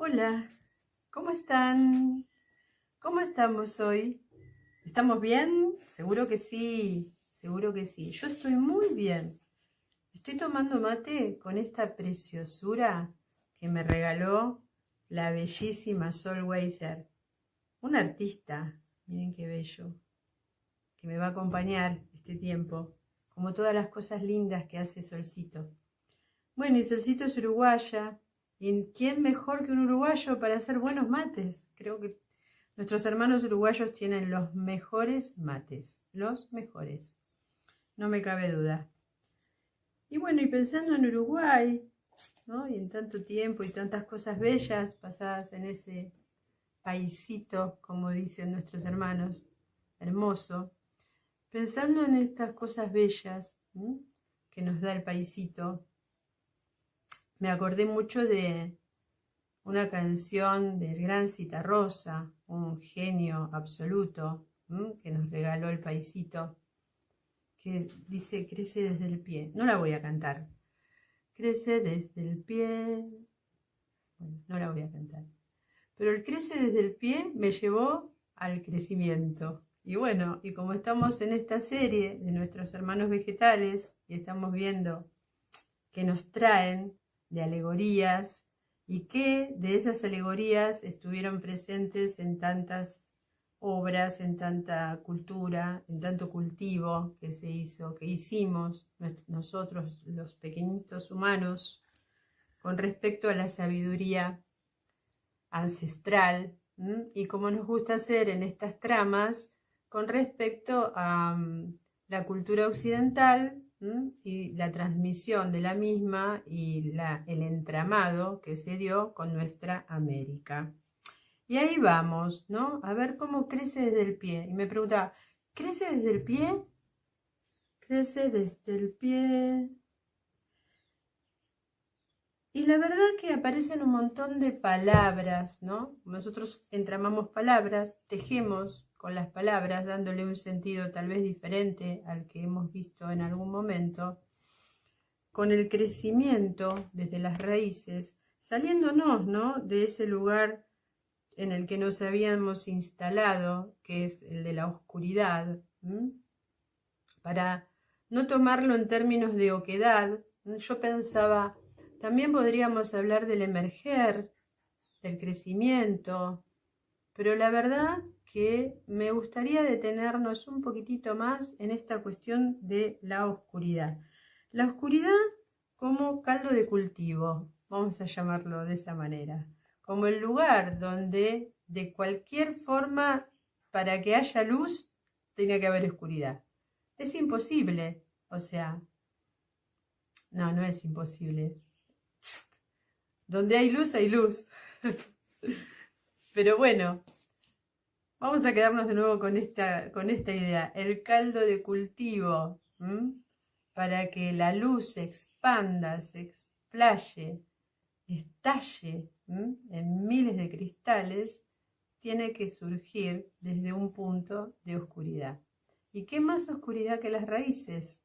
Hola, ¿cómo están? ¿Cómo estamos hoy? ¿Estamos bien? Seguro que sí, seguro que sí. Yo estoy muy bien. Estoy tomando mate con esta preciosura que me regaló la bellísima Sol Weiser, una artista, miren qué bello, que me va a acompañar este tiempo, como todas las cosas lindas que hace Solcito. Bueno, y Solcito es uruguaya, ¿y quién mejor que un uruguayo para hacer buenos mates? Creo que nuestros hermanos uruguayos tienen los mejores mates, los mejores, no me cabe duda. Y bueno, y pensando en Uruguay, ¿no? Y en tanto tiempo y tantas cosas bellas pasadas en ese paisito, como dicen nuestros hermanos, hermoso, pensando en estas cosas bellas, ¿sí?, que nos da el paisito, me acordé mucho de una canción del gran Citarrosa, un genio absoluto, que nos regaló el paisito, que dice: crece desde el pie. No la voy a cantar. Crece desde el pie. Bueno, no la voy a cantar. Pero el crece desde el pie me llevó al crecimiento. Y bueno, y como estamos en esta serie de nuestros hermanos vegetales y estamos viendo que nos traen de alegorías y que de esas alegorías estuvieron presentes en tantas obras, en tanta cultura, en tanto cultivo que se hizo, que hicimos nosotros los pequeñitos humanos con respecto a la sabiduría ancestral, y como nos gusta hacer en estas tramas con respecto a la cultura occidental, y la transmisión de la misma y el entramado que se dio con nuestra América. Y ahí vamos, ¿no? A ver cómo crece desde el pie. Y me preguntaba, ¿crece desde el pie? Crece desde el pie. Y la verdad que aparecen un montón de palabras, ¿no? Nosotros entramamos palabras, tejemos con las palabras, dándole un sentido tal vez diferente al que hemos visto en algún momento, con el crecimiento desde las raíces, saliéndonos, ¿no?, de ese lugar en el que nos habíamos instalado, que es el de la oscuridad, para no tomarlo en términos de oquedad. Yo pensaba, también podríamos hablar del emerger, del crecimiento, pero la verdad que me gustaría detenernos un poquitito más en esta cuestión de la oscuridad. La oscuridad como caldo de cultivo, vamos a llamarlo de esa manera, como el lugar donde de cualquier forma, para que haya luz, tiene que haber oscuridad. Es imposible, o sea, no es imposible. Donde hay luz, hay luz. Pero bueno, vamos a quedarnos de nuevo con esta idea. El caldo de cultivo, para que la luz se expanda, se explaye, estalle en miles de cristales, tiene que surgir desde un punto de oscuridad. ¿Y qué más oscuridad que las raíces?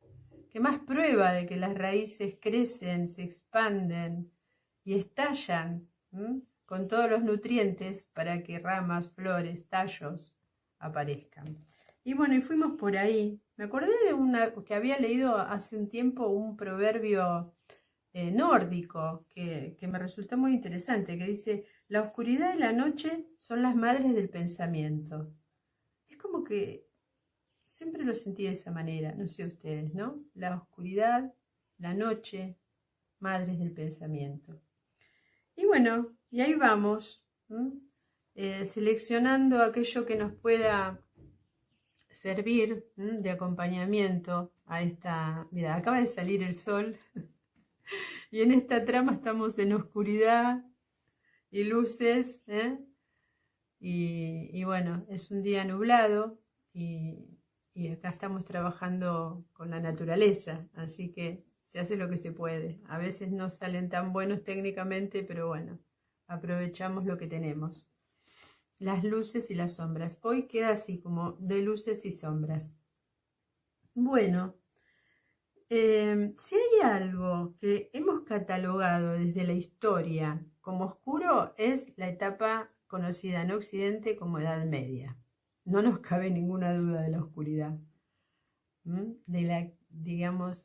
¿Qué más prueba de que las raíces crecen, se expanden y estallan con todos los nutrientes para que ramas, flores, tallos aparezcan? Y bueno, y fuimos por ahí. Me acordé de que había leído hace un tiempo un proverbio nórdico que me resultó muy interesante, que dice: la oscuridad y la noche son las madres del pensamiento. Es como que siempre lo sentí de esa manera, no sé ustedes, ¿no? La oscuridad, la noche, madres del pensamiento. Y bueno, y ahí vamos, seleccionando aquello que nos pueda servir de acompañamiento a esta... Mira, acaba de salir el sol y en esta trama estamos en oscuridad y luces, y bueno, es un día nublado y acá estamos trabajando con la naturaleza, así que se hace lo que se puede. A veces no salen tan buenos técnicamente, pero bueno, aprovechamos lo que tenemos. Las luces y las sombras. Hoy queda así como de luces y sombras. Bueno, si hay algo que hemos catalogado desde la historia como oscuro es la etapa conocida en Occidente como Edad Media. No nos cabe ninguna duda de la oscuridad, de la, digamos,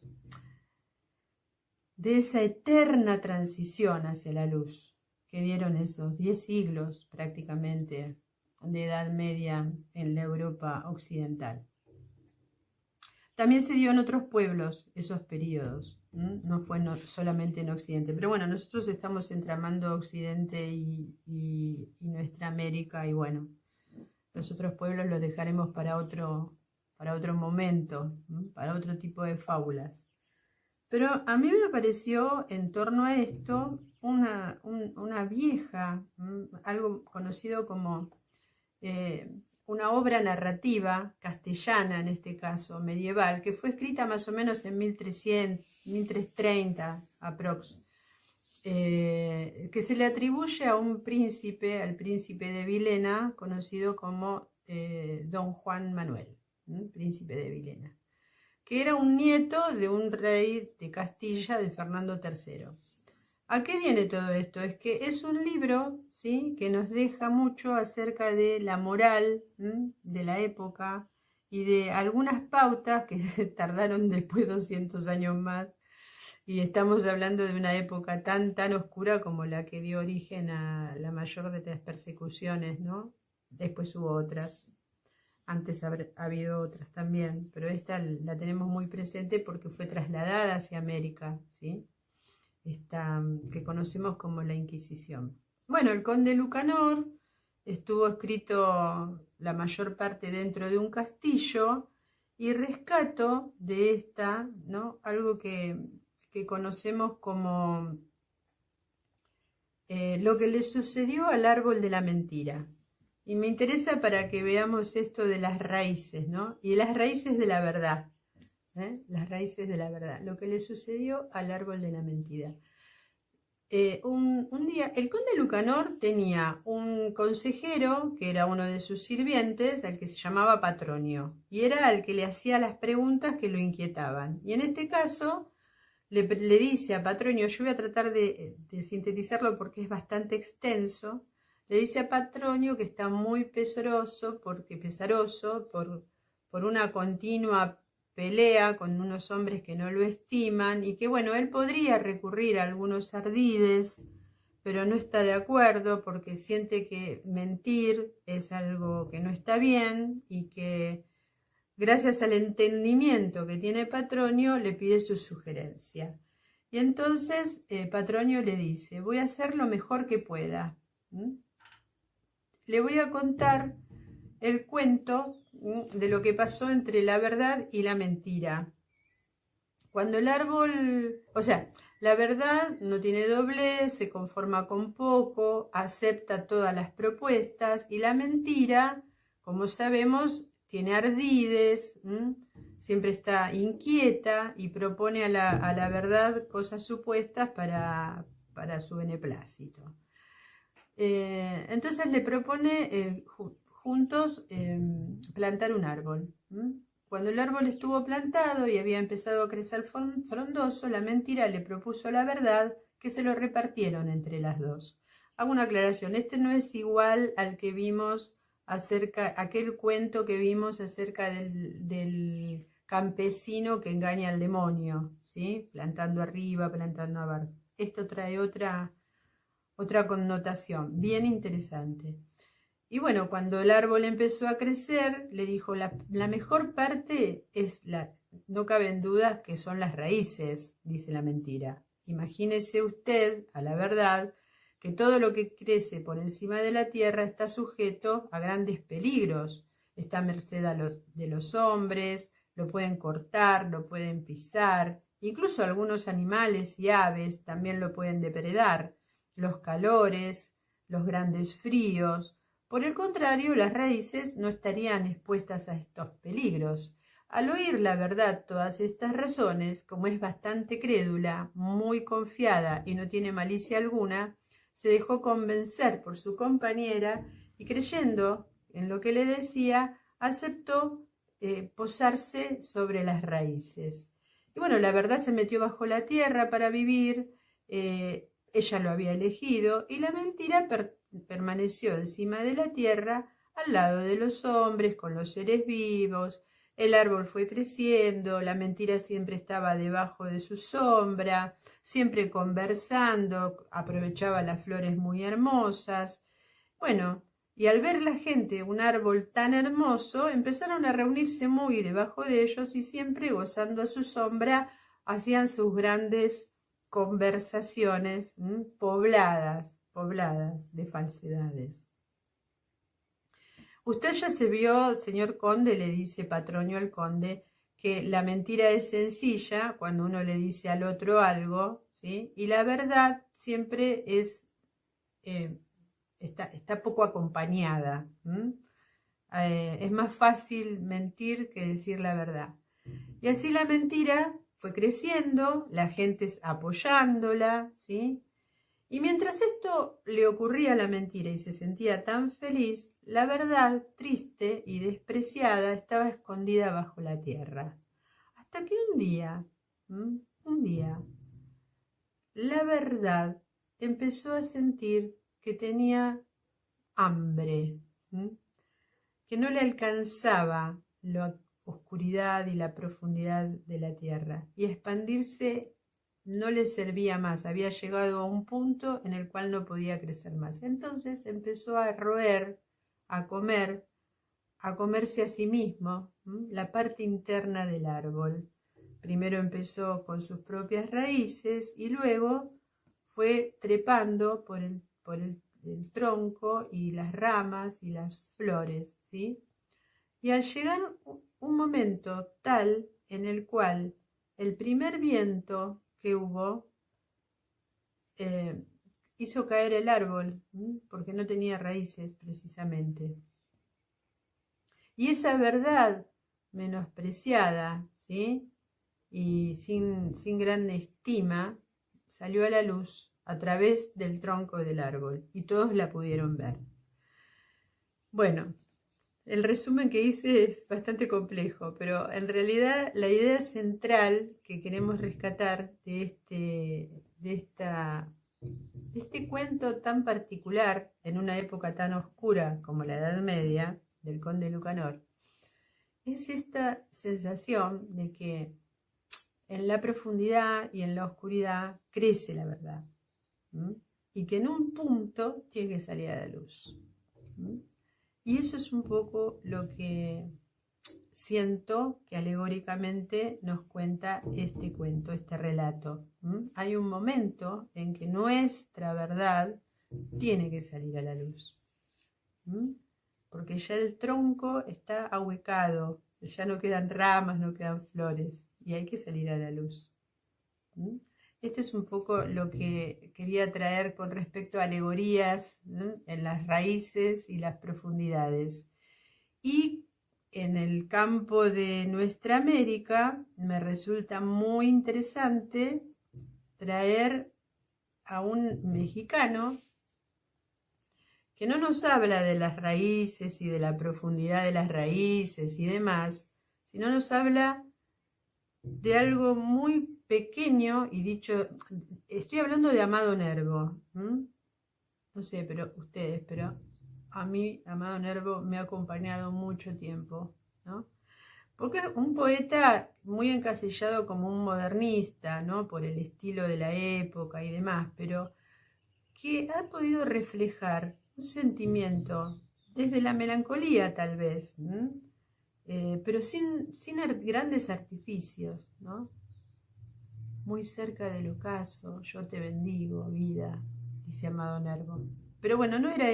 de esa eterna transición hacia la luz que dieron esos 10 siglos prácticamente de Edad Media en la Europa occidental. También se dio en otros pueblos esos periodos, no fue solamente en Occidente, pero bueno, nosotros estamos entramando Occidente y nuestra América, y bueno, los otros pueblos los dejaremos para otro momento, para otro tipo de fábulas. Pero a mí me pareció en torno a esto una vieja, algo conocido como una obra narrativa castellana, en este caso medieval, que fue escrita más o menos en 1330 aprox, que se le atribuye a un príncipe, al príncipe de Villena, conocido como Don Juan Manuel, príncipe de Villena, que era un nieto de un rey de Castilla, de Fernando III. ¿A qué viene todo esto? Es que es un libro, ¿sí?, que nos deja mucho acerca de la moral de la época y de algunas pautas que tardaron después 200 años más, y estamos hablando de una época tan oscura como la que dio origen a la mayor de las persecuciones, ¿no? Después hubo otras. Antes ha habido otras también, pero esta la tenemos muy presente porque fue trasladada hacia América, ¿sí? Esta que conocemos como la Inquisición. Bueno, el Conde Lucanor estuvo escrito la mayor parte dentro de un castillo, y rescato de esta, ¿no?, algo que conocemos como lo que le sucedió al árbol de la mentira. Y me interesa para que veamos esto de las raíces, ¿no? Y las raíces de la verdad, las raíces de la verdad, lo que le sucedió al árbol de la mentira. Un día, el conde Lucanor tenía un consejero que era uno de sus sirvientes, al que se llamaba Patronio, y era al que le hacía las preguntas que lo inquietaban. Y en este caso le dice a Patronio, yo voy a tratar de sintetizarlo porque es bastante extenso. Le dice a Patronio que está muy pesaroso por una continua pelea con unos hombres que no lo estiman, y que bueno, él podría recurrir a algunos ardides, pero no está de acuerdo porque siente que mentir es algo que no está bien, y que gracias al entendimiento que tiene Patronio le pide su sugerencia. Y entonces Patronio le dice, voy a hacer lo mejor que pueda. Le voy a contar el cuento de lo que pasó entre la verdad y la mentira. Cuando el árbol, o sea, la verdad no tiene doblez, se conforma con poco, acepta todas las propuestas, y la mentira, como sabemos, tiene ardides, siempre está inquieta y propone a la verdad cosas supuestas para su beneplácito. Entonces le propone juntos plantar un árbol. Cuando el árbol estuvo plantado y había empezado a crecer frondoso, la mentira le propuso la verdad, que se lo repartieron entre las dos. Hago una aclaración, este no es igual al que vimos aquel cuento que vimos acerca del campesino que engaña al demonio, ¿sí? Plantando arriba, plantando abajo. Esto trae otra connotación, bien interesante. Y bueno, cuando el árbol empezó a crecer, le dijo, la mejor parte no caben dudas que son las raíces, dice la mentira. Imagínese usted, a la verdad, que todo lo que crece por encima de la tierra está sujeto a grandes peligros. Está a merced de los hombres, lo pueden cortar, lo pueden pisar, incluso algunos animales y aves también lo pueden depredar, los calores, los grandes fríos. Por el contrario, las raíces no estarían expuestas a estos peligros. Al oír la verdad todas estas razones, como es bastante crédula, muy confiada y no tiene malicia alguna, se dejó convencer por su compañera y, creyendo en lo que le decía, aceptó posarse sobre las raíces. Y bueno, la verdad se metió bajo la tierra para vivir. ella lo había elegido y la mentira permaneció encima de la tierra, al lado de los hombres, con los seres vivos. El árbol fue creciendo, la mentira siempre estaba debajo de su sombra, siempre conversando, aprovechaba las flores muy hermosas. Bueno, y al ver la gente un árbol tan hermoso, empezaron a reunirse muy debajo de ellos y siempre gozando a su sombra, hacían sus grandes conversaciones pobladas de falsedades. Usted ya se vio, señor conde, le dice Patronio al conde, que la mentira es sencilla cuando uno le dice al otro algo, ¿sí? Y la verdad siempre es, está poco acompañada. Es más fácil mentir que decir la verdad. Y así la mentira fue creciendo, la gente apoyándola, ¿sí? Y mientras esto le ocurría a la mentira y se sentía tan feliz, la verdad, triste y despreciada, estaba escondida bajo la tierra. Hasta que un día, la verdad empezó a sentir que tenía hambre, que no le alcanzaba la oscuridad y la profundidad de la tierra, y expandirse no le servía más, había llegado a un punto en el cual no podía crecer más. Entonces empezó a roer, a comerse a sí mismo, la parte interna del árbol. Primero empezó con sus propias raíces y luego fue trepando por el tronco y las ramas y las flores, ¿sí? Y al llegar un momento tal en el cual el primer viento que hubo hizo caer el árbol, porque no tenía raíces precisamente. Y esa verdad menospreciada, ¿sí? Y sin gran estima, salió a la luz a través del tronco del árbol y todos la pudieron ver. Bueno, el resumen que hice es bastante complejo, pero en realidad la idea central que queremos rescatar de este cuento tan particular en una época tan oscura como la Edad Media del conde Lucanor es esta sensación de que en la profundidad y en la oscuridad crece la verdad, y que en un punto tiene que salir a la luz. Y eso es un poco lo que siento que alegóricamente nos cuenta este cuento, este relato. Hay un momento en que nuestra verdad tiene que salir a la luz, porque ya el tronco está ahuecado, ya no quedan ramas, no quedan flores, y hay que salir a la luz. Este es un poco lo que quería traer con respecto a alegorías, en las raíces y las profundidades. Y en el campo de nuestra América me resulta muy interesante traer a un mexicano que no nos habla de las raíces y de la profundidad de las raíces y demás, sino nos habla de algo muy pequeño y dicho, estoy hablando de Amado Nervo, no sé, pero ustedes, pero a mí Amado Nervo me ha acompañado mucho tiempo, ¿no? Porque es un poeta muy encasillado como un modernista, ¿no? Por el estilo de la época y demás, pero que ha podido reflejar un sentimiento desde la melancolía tal vez, pero sin grandes artificios, ¿no? Muy cerca del ocaso, yo te bendigo, vida, dice Amado Nervo. Pero bueno, no era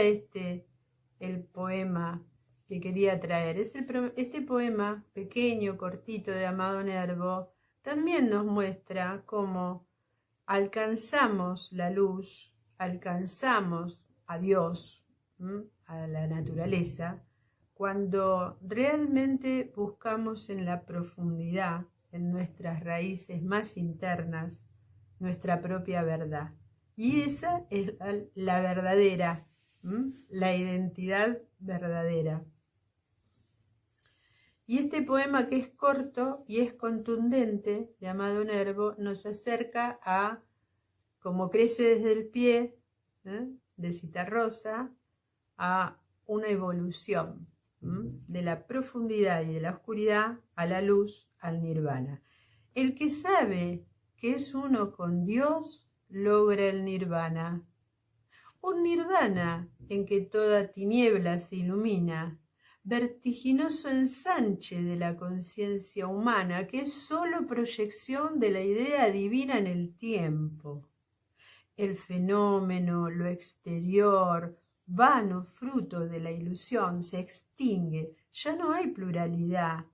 este el poema que quería traer. Este poema pequeño, cortito de Amado Nervo, también nos muestra cómo alcanzamos la luz, alcanzamos a Dios, a la naturaleza, cuando realmente buscamos en la profundidad, en nuestras raíces más internas, nuestra propia verdad. Y esa es la verdadera, la identidad verdadera. Y este poema, que es corto y es contundente, de Amado Nervo, nos acerca a como crece desde el pie de Citarrosa a una evolución de la profundidad y de la oscuridad a la luz, al nirvana. El que sabe que es uno con Dios logra el nirvana. Un nirvana en que toda tiniebla se ilumina, vertiginoso ensanche de la conciencia humana, que es sólo proyección de la idea divina en el tiempo. El fenómeno, lo exterior, vano fruto de la ilusión, se extingue, ya no hay pluralidad,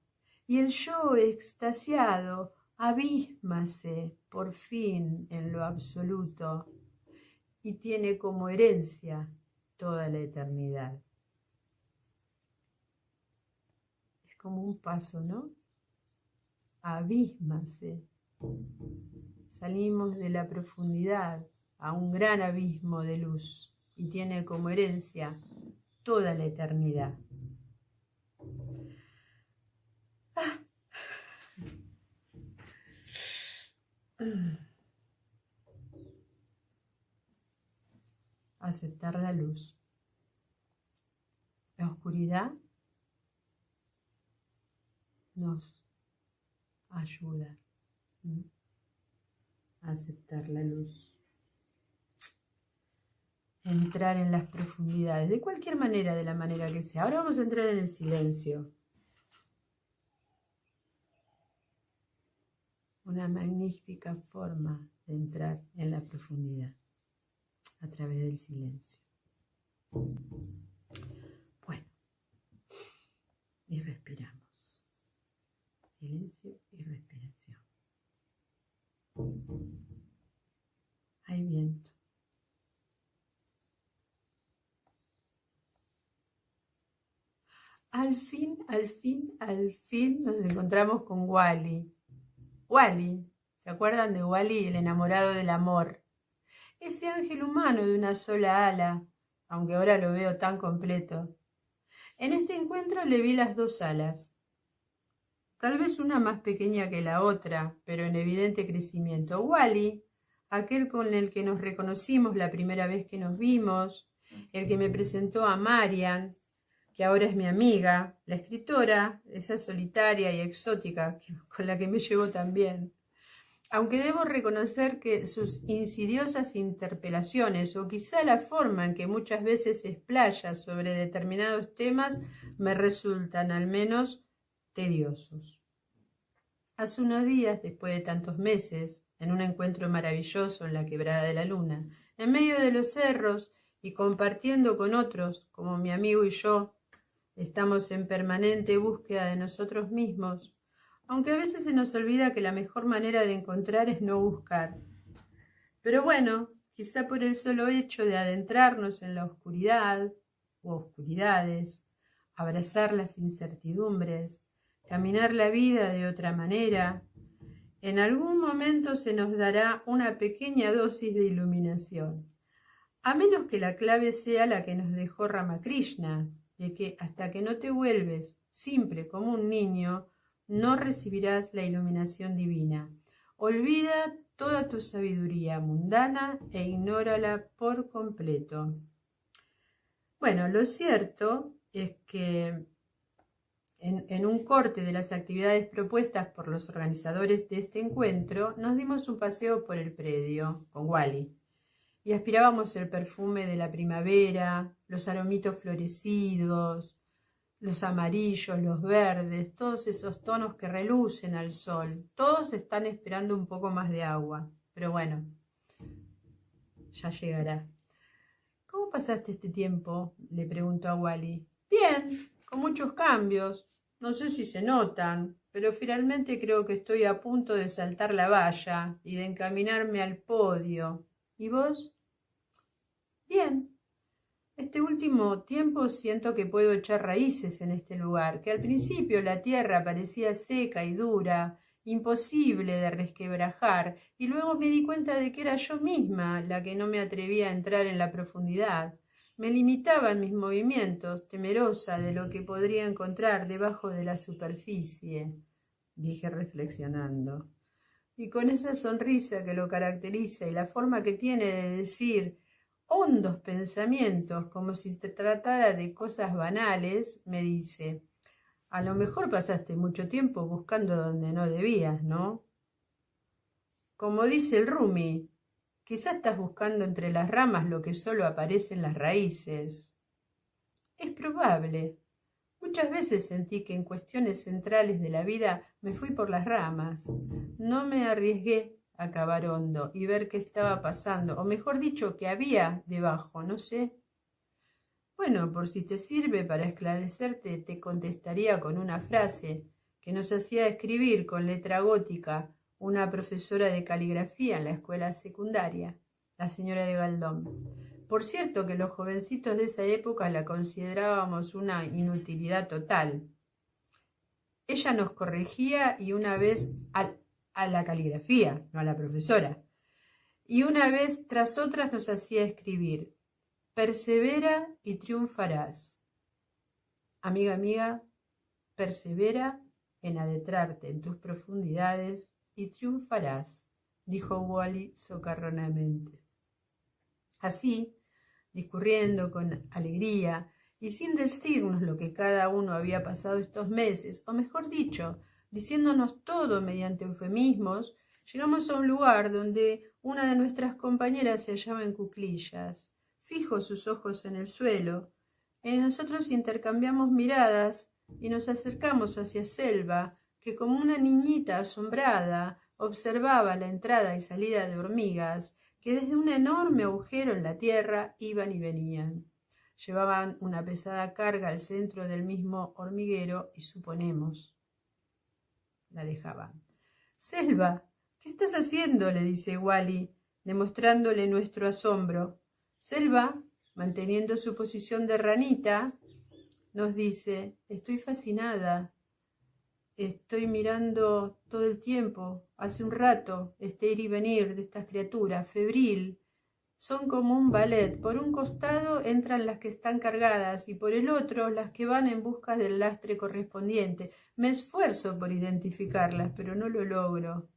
y el yo extasiado abísmase por fin en lo absoluto y tiene como herencia toda la eternidad. Es como un paso, ¿no? Abísmase. Salimos de la profundidad a un gran abismo de luz y tiene como herencia toda la eternidad. Aceptar la luz. La oscuridad nos ayuda a aceptar la luz. Entrar en las profundidades, de cualquier manera, de la manera que sea. Ahora vamos a entrar en el silencio. Una magnífica forma de entrar en la profundidad a través del silencio. Bueno, y respiramos. Silencio y respiración. Hay viento. Al fin nos encontramos con Wally. Wally, ¿se acuerdan de Wally, el enamorado del amor? Ese ángel humano de una sola ala, aunque ahora lo veo tan completo. En este encuentro le vi las dos alas. Tal vez una más pequeña que la otra, pero en evidente crecimiento. Wally, aquel con el que nos reconocimos la primera vez que nos vimos, el que me presentó a Marian, que ahora es mi amiga, la escritora, esa solitaria y exótica, con la que me llevo también. Aunque debo reconocer que sus insidiosas interpelaciones, o quizá la forma en que muchas veces se explaya sobre determinados temas, me resultan al menos tediosos. Hace unos días, después de tantos meses, en un encuentro maravilloso en la Quebrada de la Luna, en medio de los cerros y compartiendo con otros, como mi amigo y yo, estamos en permanente búsqueda de nosotros mismos, aunque a veces se nos olvida que la mejor manera de encontrar es no buscar. Pero bueno, quizá por el solo hecho de adentrarnos en la oscuridad o oscuridades, abrazar las incertidumbres, caminar la vida de otra manera, en algún momento se nos dará una pequeña dosis de iluminación, a menos que la clave sea la que nos dejó Ramakrishna, de que hasta que no te vuelves simple como un niño, no recibirás la iluminación divina. Olvida toda tu sabiduría mundana e ignórala por completo. Bueno, lo cierto es que en un corte de las actividades propuestas por los organizadores de este encuentro, nos dimos un paseo por el predio con Wally. Y aspirábamos el perfume de la primavera, los aromitos florecidos, los amarillos, los verdes, todos esos tonos que relucen al sol. Todos están esperando un poco más de agua, pero bueno, ya llegará. ¿Cómo pasaste este tiempo?, le preguntó a Wally. Bien, con muchos cambios. No sé si se notan, pero finalmente creo que estoy a punto de saltar la valla y de encaminarme al podio. ¿Y vos? Bien. Este último tiempo siento que puedo echar raíces en este lugar, que al principio la tierra parecía seca y dura, imposible de resquebrajar, y luego me di cuenta de que era yo misma la que no me atrevía a entrar en la profundidad. Me limitaba en mis movimientos, temerosa de lo que podría encontrar debajo de la superficie, dije reflexionando. y con esa sonrisa que lo caracteriza y la forma que tiene de decir hondos pensamientos como si se tratara de cosas banales, me dice: a lo mejor pasaste mucho tiempo buscando donde no debías, ¿no? Como dice el Rumi, quizá estás buscando entre las ramas lo que solo aparece en las raíces. Es probable. Muchas veces sentí que en cuestiones centrales de la vida me fui por las ramas. No me arriesgué a cavar hondo y ver qué estaba pasando, o mejor dicho, que había debajo, no sé. Bueno, por si te sirve para esclarecerte, te contestaría con una frase que nos hacía escribir con letra gótica una profesora de caligrafía en la escuela secundaria, la señora de Galdón. Por cierto que los jovencitos de esa época la considerábamos una inutilidad total. Ella nos corregía y una vez a la caligrafía, no a la profesora, y una vez tras otras nos hacía escribir: persevera y triunfarás. Amiga, persevera en adentrarte en tus profundidades y triunfarás, dijo Wally socarronamente. Así, discurriendo con alegría y sin decirnos lo que cada uno había pasado estos meses, o mejor dicho, diciéndonos todo mediante eufemismos, llegamos a un lugar donde una de nuestras compañeras se hallaba en cuclillas, fijos sus ojos en el suelo. Nosotros intercambiamos miradas y nos acercamos hacia Selva, que como una niñita asombrada observaba la entrada y salida de hormigas que desde un enorme agujero en la tierra iban y venían. Llevaban una pesada carga al centro del mismo hormiguero y suponemos la dejaban. Selva, ¿qué estás haciendo?, le dice Wally, demostrándole nuestro asombro. Selva, manteniendo su posición de ranita, nos dice: estoy fascinada. Estoy mirando todo el tiempo, hace un rato, este ir y venir de estas criaturas, febril. Son como un ballet. Por un costado entran las que están cargadas y por el otro las que van en busca del lastre correspondiente. Me esfuerzo por identificarlas, pero no lo logro.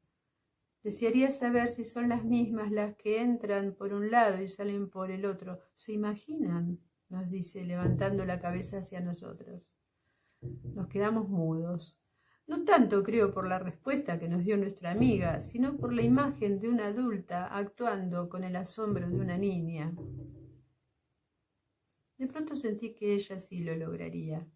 Desearía saber si son las mismas las que entran por un lado y salen por el otro. ¿Se imaginan?, nos dice, levantando la cabeza hacia nosotros. Nos quedamos mudos. No tanto, creo, por la respuesta que nos dio nuestra amiga, sino por la imagen de una adulta actuando con el asombro de una niña. De pronto sentí que ella sí lo lograría,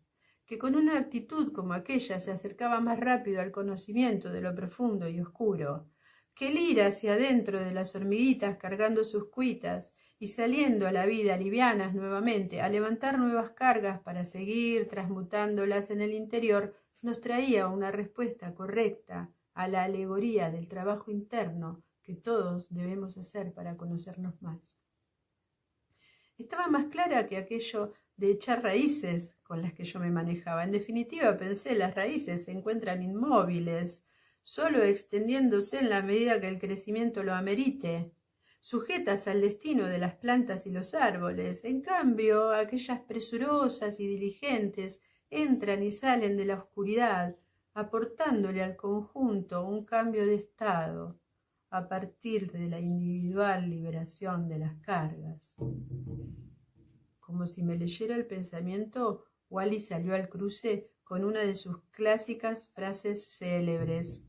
que con una actitud como aquella se acercaba más rápido al conocimiento de lo profundo y oscuro, que el ir hacia adentro de las hormiguitas cargando sus cuitas y saliendo a la vida livianas nuevamente, a levantar nuevas cargas para seguir transmutándolas en el interior, nos traía una respuesta correcta a la alegoría del trabajo interno que todos debemos hacer para conocernos más. Estaba más clara que aquello de echar raíces con las que yo me manejaba. En definitiva, pensé, las raíces se encuentran inmóviles, solo extendiéndose en la medida que el crecimiento lo amerite, sujetas al destino de las plantas y los árboles. En cambio, aquellas presurosas y diligentes entran y salen de la oscuridad, aportándole al conjunto un cambio de estado a partir de la individual liberación de las cargas. Como si me leyera el pensamiento, Wally salió al cruce con una de sus clásicas frases célebres.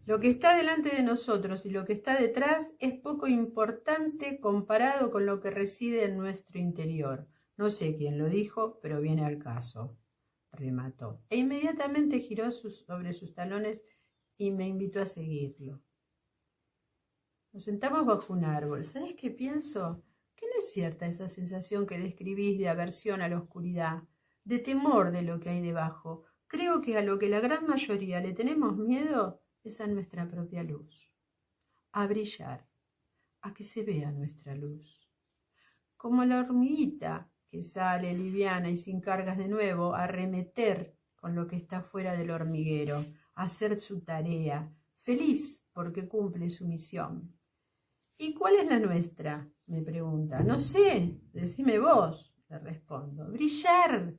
Lo que está delante de nosotros y lo que está detrás es poco importante comparado con lo que reside en nuestro interior. No sé quién lo dijo, pero viene al caso, remató. E inmediatamente giró sobre sus talones y me invitó a seguirlo. Nos sentamos bajo un árbol. ¿Sabes qué pienso? Que no es cierta esa sensación que describís de aversión a la oscuridad, de temor de lo que hay debajo. Creo que a lo que la gran mayoría le tenemos miedo es a nuestra propia luz, a brillar, a que se vea nuestra luz. Como la hormiguita que sale liviana y sin cargas de nuevo a arremeter con lo que está fuera del hormiguero, a hacer su tarea, feliz porque cumple su misión. ¿Y cuál es la nuestra?, me pregunta. No sé, decime vos, le respondo. Brillar,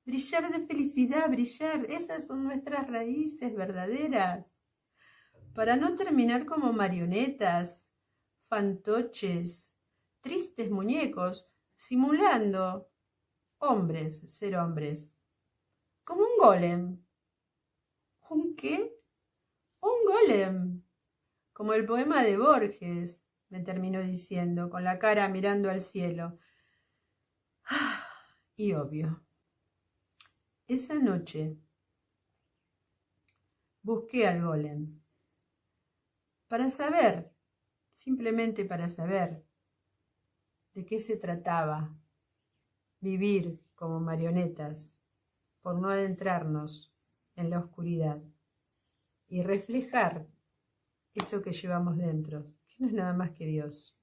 brillar de felicidad, brillar, esas son nuestras raíces verdaderas. para no terminar como marionetas, fantoches, tristes muñecos, simulando ser hombres, como un golem. ¿Un qué? Un golem, como el poema de Borges, me terminó diciendo, con la cara mirando al cielo. Y obvio, esa noche busqué al golem para saber, simplemente para saber, de qué se trataba vivir como marionetas, por no adentrarnos en la oscuridad y reflejar eso que llevamos dentro, que no es nada más que Dios.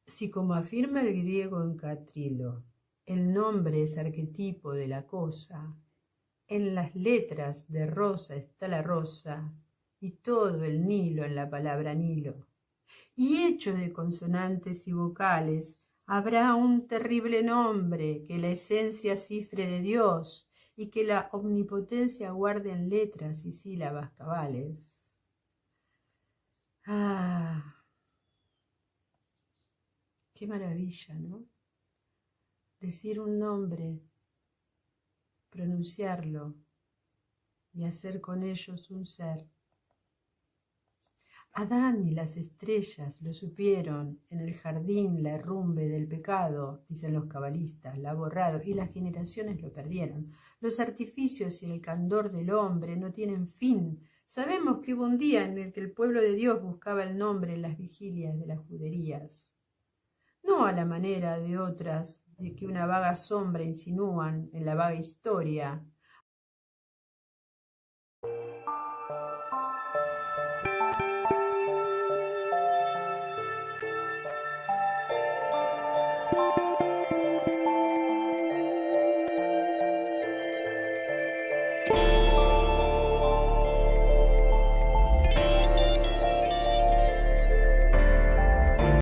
Si, como afirma el griego en Catrilo, el nombre es arquetipo de la cosa, en las letras de rosa está la rosa y todo el Nilo en la palabra Nilo, y hecho de consonantes y vocales, habrá un terrible nombre que la esencia cifre de Dios y que la omnipotencia guarde en letras y sílabas cabales. ¡Ah! ¡Qué maravilla!, ¿no? Decir un nombre, pronunciarlo y hacer con ellos un ser. Adán y las estrellas lo supieron, en el jardín la herrumbe del pecado, dicen los cabalistas, la ha borrado, y las generaciones lo perdieron. Los artificios y el candor del hombre no tienen fin. Sabemos que hubo un día en el que el pueblo de Dios buscaba el nombre en las vigilias de las juderías. No a la manera de otras, de que una vaga sombra insinúan en la vaga historia,